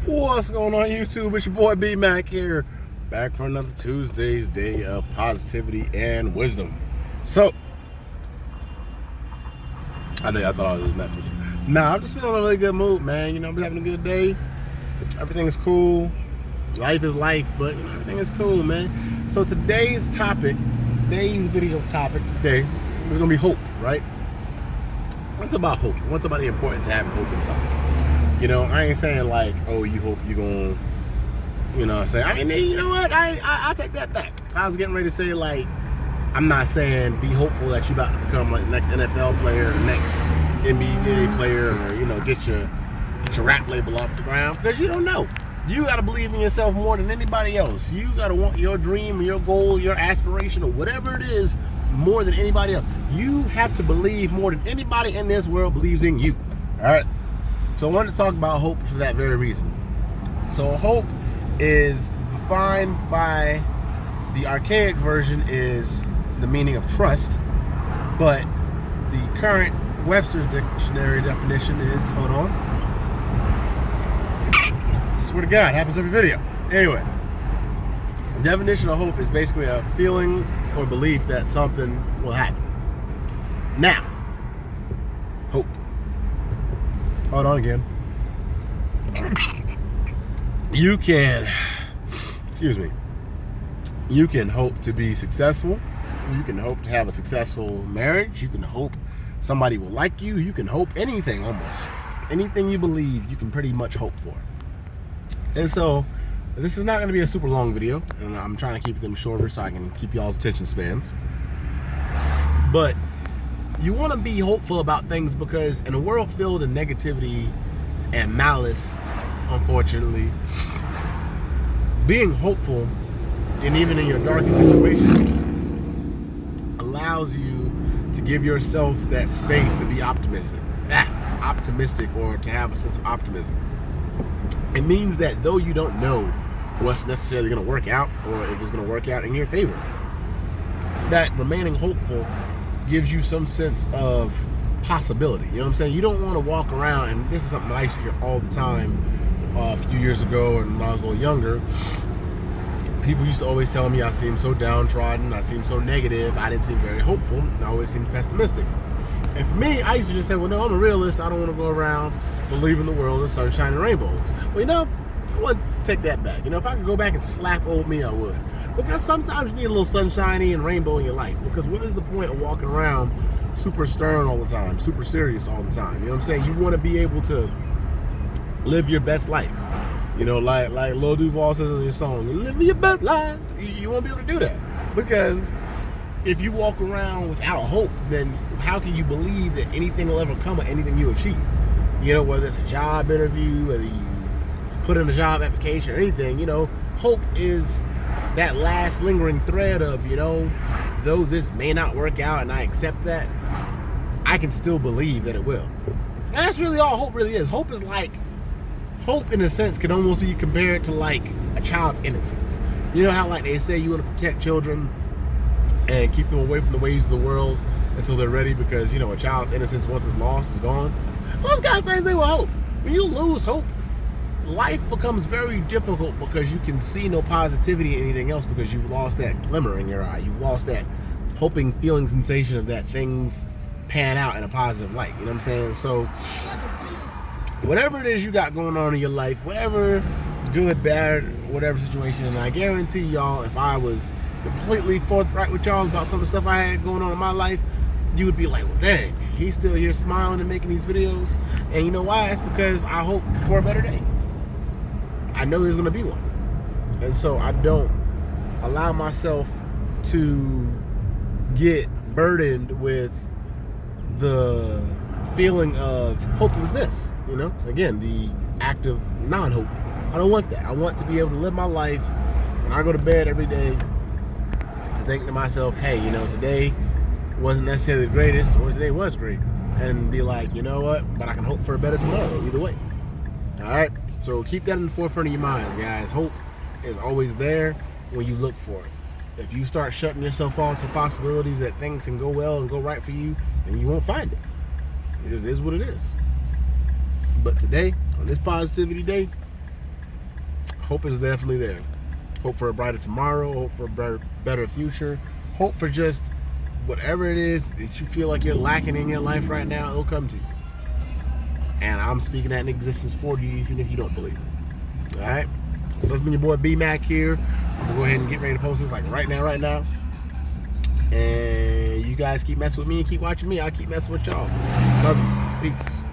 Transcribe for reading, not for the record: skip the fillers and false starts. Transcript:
What's going on YouTube? It's your boy B Mac here, back for another Tuesday's day of positivity and wisdom. So, I know y'all thought I was just messing with you. Nah, I'm just feeling in a really good mood, man. You know, I'm having a good day. Everything is cool. Life is life, but you know, everything is cool, man. So today's video topic today is gonna be hope, right? What's about hope? What's about the importance of having hope in something? You know, I ain't saying like, oh, you hope you're going, you know, say, I mean, you know what? I take that back. I was getting ready to say, like, I'm not saying be hopeful that you're about to become like the next NFL player, the next NBA player, or, you know, get your rap label off the ground, because you don't know. You got to believe in yourself more than anybody else. You got to want your dream, your goal, your aspiration, or whatever it is more than anybody else. You have to believe more than anybody in this world believes in you. All right? So I wanted to talk about hope for that very reason. So hope is defined by the archaic version is the meaning of trust, but the current Webster's dictionary definition is, hold on. I swear to God, happens every video. Anyway, the definition of hope is basically a feeling or belief that something will happen. Now, hope. Hold on again. You can hope to be successful. You can hope to have a successful marriage. You can hope somebody will like you. You can hope anything, almost. Anything you believe, you can pretty much hope for. And so, this is not going to be a super long video, and I'm trying to keep them shorter so I can keep y'all's attention spans. But you want to be hopeful about things, because in a world filled with negativity and malice, unfortunately, being hopeful, and even in your darkest situations, allows you to give yourself that space to be optimistic, or to have a sense of optimism. It means that though you don't know what's necessarily going to work out, or if it's going to work out in your favor, that remaining hopeful gives you some sense of possibility. You know what I'm saying? You don't want to walk around, and this is something I used to hear all the time a few years ago, and when I was a little younger. People used to always tell me I seemed so downtrodden, I seemed so negative, I didn't seem very hopeful, I always seemed pessimistic. And for me, I used to just say, well, no, I'm a realist, I don't want to go around believing the world is sunshine and rainbows. Well, you know, I want to take that back. You know, if I could go back and slap old me, I would. Because sometimes you need a little sunshiny and rainbow in your life. Because what is the point of walking around super stern all the time, super serious all the time? You know what I'm saying? You want to be able to live your best life. You know, like Lil Duval says in his song, live your best life. You won't be able to do that. Because if you walk around without hope, then how can you believe that anything will ever come of anything you achieve? You know, whether it's a job interview, whether you put in a job application or anything, you know, hope is that last lingering thread of, you know, though this may not work out and I accept that, I can still believe that it will. And that's really all hope really is. Hope is like, hope in a sense can almost be compared to like a child's innocence. You know how like they say you want to protect children and keep them away from the ways of the world until they're ready, because, you know, a child's innocence, once it's lost, is gone. Well, it's got the same thing with hope. When you lose hope, life becomes very difficult, because you can see no positivity in anything else, because you've lost that glimmer in your eye. You've lost that hoping, feeling sensation of that things pan out in a positive light. You know what I'm saying? So whatever it is you got going on in your life, whatever good, bad, whatever situation, and I guarantee y'all, if I was completely forthright with y'all about some of the stuff I had going on in my life, you would be like, well, dang, he's still here smiling and making these videos. And you know why? It's because I hope for a better day. I know there's going to be one. And so I don't allow myself to get burdened with the feeling of hopelessness. You know, again, the act of non-hope. I don't want that. I want to be able to live my life when I go to bed every day, to think to myself, hey, you know, today wasn't necessarily the greatest, or today was great, and be like, you know what, but I can hope for a better tomorrow, either way. All right, so keep that in the forefront of your minds, guys. Hope is always there when you look for it. If you start shutting yourself off to possibilities that things can go well and go right for you, then you won't find it. It just is what it is. But today, on this positivity day, Hope is definitely there. Hope for a brighter tomorrow. Hope for a better future. Hope for just whatever it is that you feel like you're lacking in your life right now, it'll come to you. And I'm speaking that in existence for you, even if you don't believe it. Alright? So it's been your boy B-Mac here. I'm going to go ahead and get ready to post this like right now. And you guys keep messing with me and keep watching me. I'll keep messing with y'all. Love you. Peace.